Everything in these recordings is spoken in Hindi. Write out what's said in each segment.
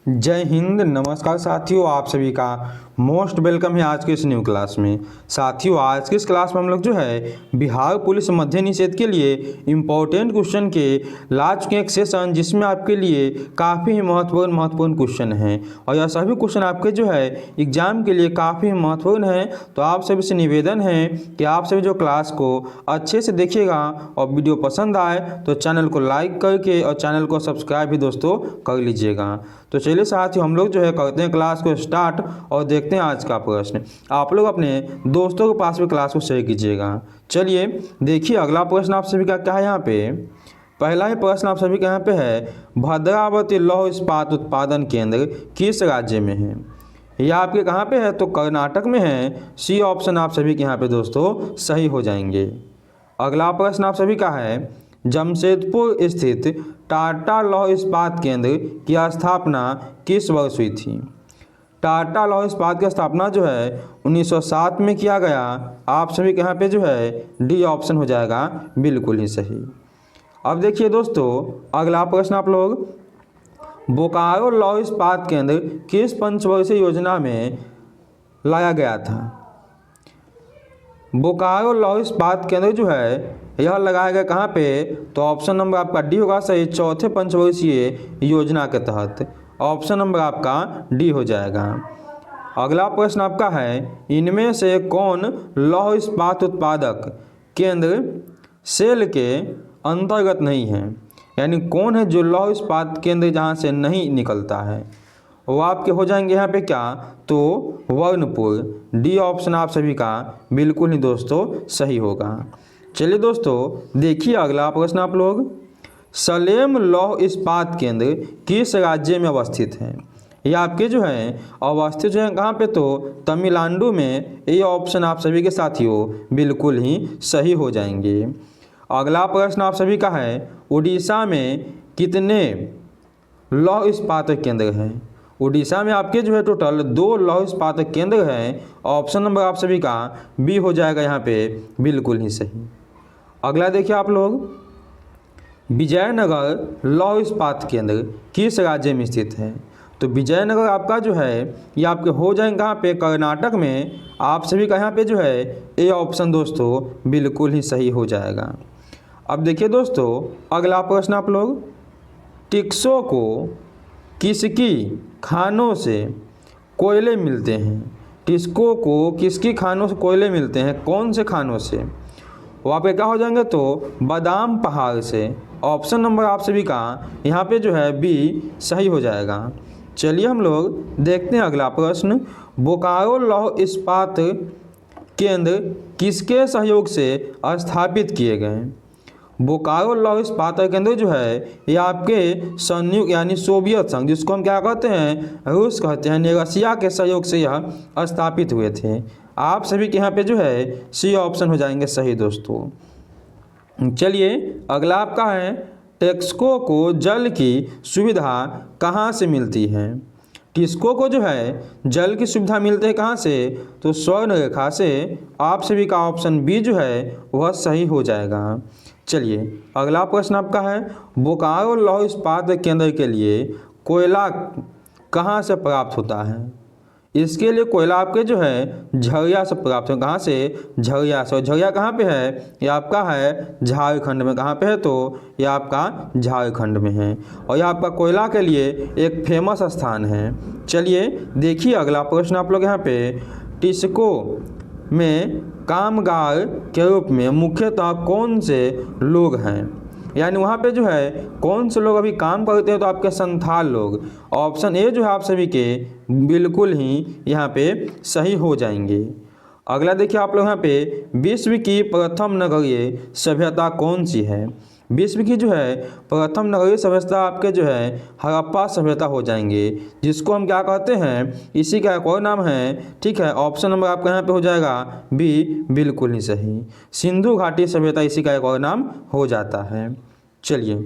जय हिंद। नमस्कार साथियों, आप सभी का मोस्ट वेलकम है आज के इस न्यू क्लास में। साथियों, आज के इस क्लास में हम लोग जो है बिहार पुलिस मद्य निषेध के लिए इम्पोर्टेंट क्वेश्चन के ला चुके हैं एक सेशन, जिसमें आपके लिए काफ़ी ही महत्वपूर्ण क्वेश्चन हैं और यह सभी क्वेश्चन आपके जो है एग्जाम के लिए काफ़ी महत्वपूर्ण हैं। तो आप सभी से निवेदन है कि आप सभी जो क्लास को अच्छे से देखिएगा और वीडियो पसंद आए तो चैनल को लाइक करके और चैनल को सब्सक्राइब भी दोस्तों कर लीजिएगा। तो चलिए साथियों, हम लोग जो है करते हैं क्लास को स्टार्ट और देखते हैं आज का प्रश्न। आप लोग अपने दोस्तों के पास भी क्लास को शेयर कीजिएगा। चलिए देखिए, अगला प्रश्न आप सभी का क्या है यहाँ पे। पहला ही प्रश्न आप सभी के यहाँ पे है, भद्रावती लौह इस्पात उत्पादन केंद्र किस राज्य में है? यह आपके कहाँ पे है? तो कर्नाटक में है। सी ऑप्शन आप सभी के यहाँ पे दोस्तों सही हो जाएंगे। अगला प्रश्न आप सभी का है, जमशेदपुर स्थित टाटा लौह इस्पात केंद्र की स्थापना किस वर्ष हुई थी? टाटा लौह इस्पात की स्थापना जो है 1907 में किया गया। आप सभी के यहाँ पे जो है डी ऑप्शन हो जाएगा बिल्कुल ही सही। अब देखिए दोस्तों, अगला प्रश्न आप लोग, बोकारो लौह इस्पात केंद्र किस पंचवर्षीय योजना में लाया गया था? बोकारो लौह इस्पात केंद्र जो है यह लगाया गया कहाँ पे? तो ऑप्शन नंबर आपका डी होगा सही, चौथे पंचवर्षीय योजना के तहत। ऑप्शन नंबर आपका डी हो जाएगा। अगला प्रश्न आपका है, इनमें से कौन लौह इस्पात उत्पादक केंद्र सेल के अंतर्गत नहीं है? यानी कौन है जो लौह इस्पात केंद्र जहाँ से नहीं निकलता है? वो आपके हो जाएंगे यहाँ पे क्या? तो वर्णपुर। डी ऑप्शन आप सभी का बिल्कुल ही दोस्तों सही होगा। चलिए दोस्तों देखिए अगला प्रश्न आप लोग, सलेम लौह इस्पात केंद्र किस राज्य में अवस्थित है? ये आपके जो है अवस्थित जो है कहाँ पे? तो तमिलनाडु में। ये ऑप्शन आप सभी के साथियों बिल्कुल ही सही हो जाएंगे। अगला प्रश्न आप सभी का है, उड़ीसा में कितने लौह इस्पात केंद्र हैं? उड़ीसा में आपके जो है टोटल 2 लौह इस्पात केंद्र हैं। ऑप्शन नंबर आप सभी का बी हो जाएगा यहाँ पे बिल्कुल ही सही। अगला देखिए आप लोग, विजयनगर लौह इस्पात केंद्र किस राज्य में स्थित है? तो विजयनगर आपका जो है ये आपके हो जाएंगे कहाँ पे? कर्नाटक में। आप सभी का यहाँ पे जो है ए ऑप्शन दोस्तों बिल्कुल ही सही हो जाएगा। अब देखिए दोस्तों अगला प्रश्न आप लोग, टिक्सो को किसकी खानों से कोयले मिलते हैं? टिस्को को किसकी खानों से कोयले मिलते हैं? कौन से खानों से? वहाँ पे क्या हो जाएंगे? तो बादाम पहाड़ से। ऑप्शन नंबर आप सभी का यहाँ पे जो है बी सही हो जाएगा। चलिए हम लोग देखते हैं अगला प्रश्न, बोकारो लौह इस्पात केंद्र किसके सहयोग से स्थापित किए गए? बोकारो लौह इस्पात केंद्र जो है ये आपके संयुक्त यानी सोवियत संघ, जिसको हम क्या कहते हैं रूस कहते हैं, रसिया के सहयोग से यह स्थापित हुए थे। आप सभी के यहाँ पे जो है सी ऑप्शन हो जाएंगे सही दोस्तों। चलिए अगला आपका है, टेक्सको को जल की सुविधा कहाँ से मिलती है? टिस्को को जो है जल की सुविधा मिलती है कहाँ से? तो स्वर्ण रेखा से। आप सभी का ऑप्शन बी जो है वह सही हो जाएगा। चलिए अगला प्रश्न आपका है, बोकारो लौह इस्पात केंद्र के लिए कोयला कहाँ से प्राप्त होता है? इसके लिए कोयला आपके जो है झरिया से प्राप्त हो। कहाँ से? झरिया से। और झरिया कहाँ पे है? ये आपका है झारखंड में। कहाँ पे है? तो ये आपका झारखंड में है और यह आपका कोयला के लिए एक फेमस स्थान है। चलिए देखिए अगला प्रश्न आप लोग यहाँ पे, टिस्को में कामगार के रूप में मुख्यतः कौन से लोग हैं? यानी वहाँ पे जो है कौन से लोग अभी काम करते हैं? तो आपके संथाल लोग। ऑप्शन ए जो है आप सभी के बिल्कुल ही यहाँ पे सही हो जाएंगे। अगला देखिए आप लोग यहाँ पे, विश्व की प्रथम नगरीय सभ्यता कौन सी है? विश्व की जो है प्रथम नगरीय सभ्यता आपके जो है हड़प्पा सभ्यता हो जाएंगे, जिसको हम क्या कहते हैं, इसी का एक और नाम है। ठीक है, ऑप्शन नंबर आपका यहाँ पे हो जाएगा बी बिल्कुल ही सही। सिंधु घाटी सभ्यता इसी का एक और नाम हो जाता है। चलिए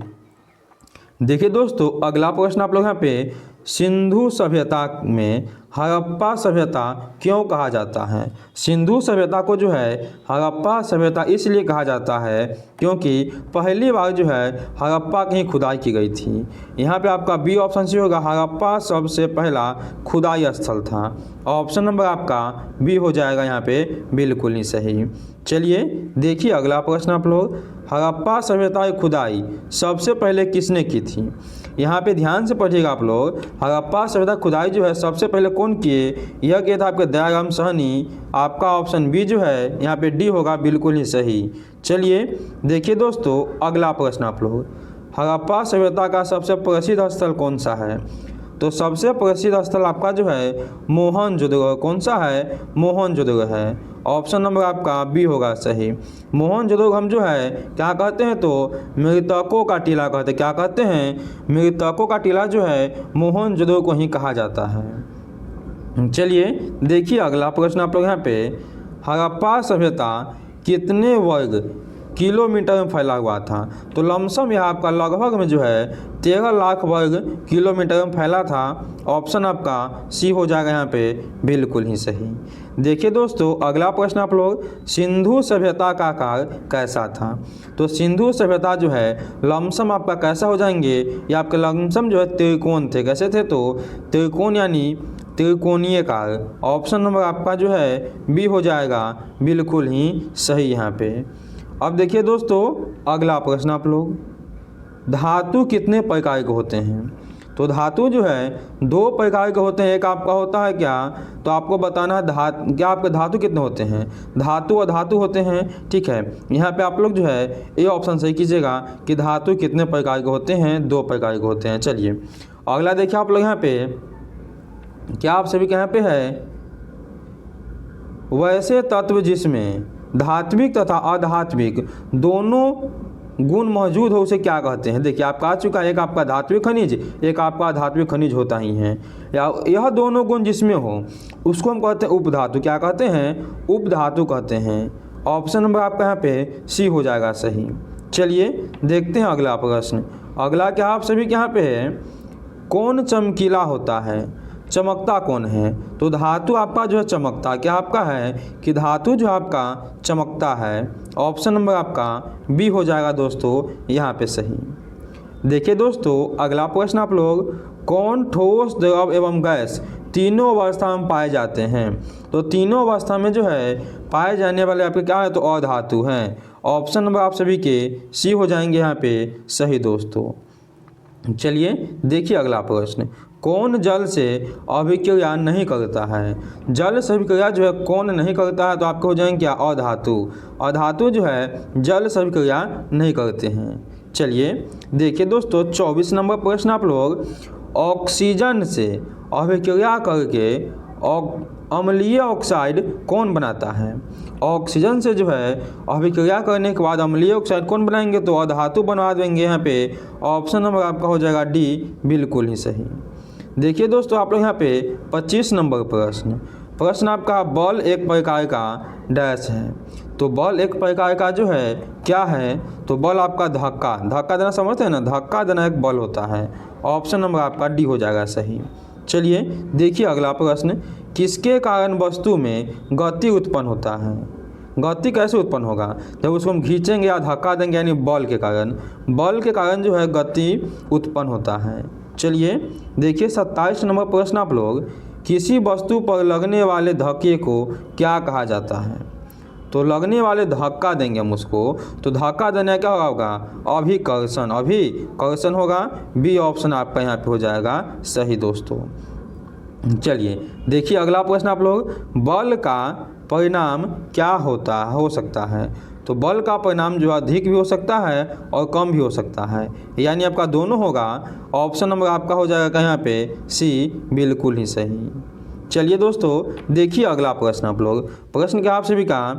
देखिए दोस्तों अगला प्रश्न आप लोग यहाँ पे, सिंधु सभ्यता में हड़प्पा सभ्यता क्यों कहा जाता है? सिंधु सभ्यता को जो है हड़प्पा सभ्यता इसलिए कहा जाता है क्योंकि पहली बार जो है हड़प्पा की खुदाई की गई थी। यहाँ पे आपका बी ऑप्शन सी होगा, हड़प्पा सबसे पहला खुदाई स्थल था। ऑप्शन नंबर आपका बी हो जाएगा यहाँ पे बिल्कुल ही सही। चलिए देखिए अगला प्रश्न आप लोग, हड़प्पा सभ्यता की खुदाई सबसे पहले किसने की थी? यहाँ पे ध्यान से पढ़िएगा आप लोग, हड़प्पा सभ्यता खुदाई जो है सबसे पहले कौन किए? यह किया था आपके दयाराम साहनी। आपका ऑप्शन बी जो है यहाँ पे डी होगा बिल्कुल ही सही। चलिए देखिए दोस्तों अगला प्रश्न आप लोग, हड़प्पा सभ्यता का सबसे प्रसिद्ध स्थल कौन सा है? तो सबसे प्रसिद्ध स्थल आपका जो है मोहनजोदड़ो। कौन सा है? मोहनजोदड़ो है। ऑप्शन नंबर आपका बी होगा सही। मोहनजोदड़ो हम जो है क्या कहते हैं? तो मृतकों का टीला कहते हैं। क्या कहते हैं? मृतकों का टीला जो है मोहनजोदड़ो को ही कहा जाता है। चलिए देखिए अगला प्रश्न आप लोग यहाँ पे, हड़प्पा सभ्यता कितने वर्ग किलोमीटर में फैला हुआ था? तो लमसम यह आपका लगभग में जो है 13 लाख वर्ग किलोमीटर में फैला था। ऑप्शन आपका सी हो जाएगा यहाँ पे बिल्कुल ही सही। देखिए दोस्तों अगला प्रश्न आप लोग, सिंधु सभ्यता का आकार कैसा था? तो सिंधु सभ्यता जो है लमसम आपका कैसा हो जाएंगे? ये आपके लमसम जो है त्रिकोण थे। कैसे थे? तो त्रिकोण यानी त्रिकोणीय आकार। ऑप्शन नंबर आपका जो है बी हो जाएगा बिल्कुल ही सही यहाँ पे। अब देखिए दोस्तों अगला प्रश्न आप लोग, धातु कितने प्रकार के होते हैं? तो धातु जो है 2 प्रकार के होते हैं। एक आपका होता है क्या? तो आपको बताना है क्या आपके धातु कितने होते हैं? धातु और धातु होते हैं। ठीक है, यहाँ पे आप लोग जो है ये ऑप्शन सही कीजिएगा कि धातु कितने प्रकार के होते हैं? 2 प्रकार के होते हैं। चलिए अगला देखिए आप लोग यहाँ पे, क्या आप सभी के यहाँ पे है, वैसे तत्व जिसमें धात्विक तथा अधात्विक दोनों गुण मौजूद हो उसे क्या कहते हैं? देखिए आपका आ चुका है, एक आपका धात्विक खनिज, एक आपका अधात्विक खनिज होता ही है। या यह दोनों गुण जिसमें हो उसको हम कहते हैं उपधातु। क्या कहते हैं? उपधातु कहते हैं। ऑप्शन नंबर आपका यहाँ पे सी हो जाएगा सही। चलिए देखते हैं अगला प्रश्न। अगला क्या आप सभी के यहाँ पे है, कौन चमकीला होता है? चमकता कौन है? तो धातु आपका जो है चमकता। क्या आपका है कि धातु जो आपका चमकता है। ऑप्शन नंबर आपका बी हो जाएगा दोस्तों यहाँ पे सही। देखिए दोस्तों अगला प्रश्न आप लोग, कौन ठोस, द्रव एवं गैस तीनों अवस्था में पाए जाते हैं? तो तीनों अवस्था में जो है पाए जाने वाले आपके क्या है? तो अधातु हैं। ऑप्शन नंबर आप सभी के सी हो जाएंगे यहाँ पे सही दोस्तों। चलिए देखिए अगला प्रश्न, कौन जल से अभिक्रिया नहीं करता है? जल से अभिक्रिया जो है कौन नहीं करता है? तो आपके हो जाएंगे क्या? अधातु। अधातु जो है जल से अभिक्रिया नहीं करते हैं। चलिए देखिए दोस्तों 24 नंबर प्रश्न आप लोग, ऑक्सीजन से अभिक्रिया करके अम्लीय ऑक्साइड कौन बनाता है? ऑक्सीजन से जो है अभिक्रिया करने के बाद अम्लीय ऑक्साइड कौन बनाएंगे? तो अधातु बनवा देंगे यहाँ पे। ऑप्शन नंबर आपका हो जाएगा डी बिल्कुल ही सही। देखिए दोस्तों आप लोग यहाँ पे 25 नंबर प्रश्न आपका, बल एक प्रकार का डैश है। तो बल एक प्रकार का जो है क्या है? तो बल आपका धक्का देना समझते हैं ना, धक्का देना एक बल होता है। ऑप्शन नंबर आपका डी हो जाएगा सही। चलिए देखिए अगला प्रश्न, किसके कारण वस्तु में गति उत्पन्न होता है? गति कैसे उत्पन्न होगा? जब उसको हम खींचेंगे या धक्का देंगे यानी बल के कारण। बल के कारण जो है गति उत्पन्न होता है। चलिए देखिए 27 नंबर प्रश्न आप लोग, किसी वस्तु पर लगने वाले धक्के को क्या कहा जाता है? तो लगने वाले धक्का देंगे हम उसको, तो धक्का देने क्या होगा? अभिकर्षण होगा। बी ऑप्शन आपका यहाँ पे हो जाएगा सही दोस्तों। चलिए देखिए अगला प्रश्न आप लोग, बल का परिणाम क्या हो सकता है? तो बल का परिणाम जो अधिक भी हो सकता है और कम भी हो सकता है, यानी आपका दोनों होगा। ऑप्शन नंबर आपका हो जाएगा यहाँ पे सी बिल्कुल ही सही। चलिए दोस्तों देखिए अगला प्रश्न आप लोग, प्रश्न क्या आपसे भी कहा,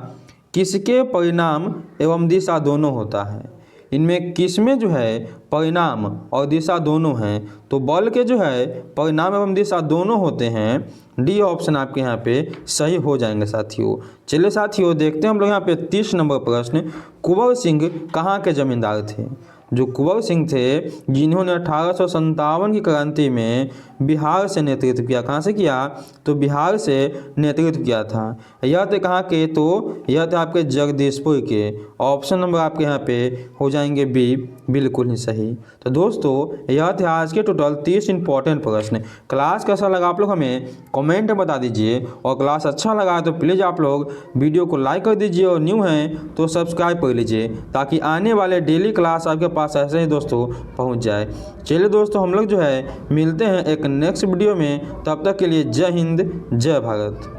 किसके परिणाम एवं दिशा दोनों होता है? इनमें किसमें जो है परिणाम और दिशा दोनों हैं? तो बल के जो है परिणाम एवं दिशा दोनों होते हैं। डी ऑप्शन आपके यहाँ पे सही हो जाएंगे साथियों। चलिए साथियों देखते हैं हम लोग यहाँ पे 30 नंबर प्रश्न, कुंवर सिंह कहाँ के जमींदार थे? जो कुंवर सिंह थे, जिन्होंने 1857 की क्रांति में बिहार से नेतृत्व किया। कहाँ से किया? तो बिहार से नेतृत्व किया था। यह थे कहाँ के? तो यह थे आपके जगदीशपुर के। ऑप्शन नंबर आपके यहाँ पे हो जाएंगे बी, बिल्कुल ही सही। तो दोस्तों यह थे आज के टोटल 30 इंपॉर्टेंट प्रश्न। क्लास कैसा लगा आप लोग हमें कमेंट में बता दीजिए, और क्लास अच्छा लगा तो प्लीज़ आप लोग वीडियो को लाइक कर दीजिए, और न्यू हैं तो सब्सक्राइब कर लीजिए, ताकि आने वाले डेली क्लास आपके पास ऐसे ही दोस्तों पहुंच जाए। चलिए दोस्तों, हम लोग जो है मिलते हैं एक नेक्स्ट वीडियो में। तब तक के लिए जय हिंद, जय भारत।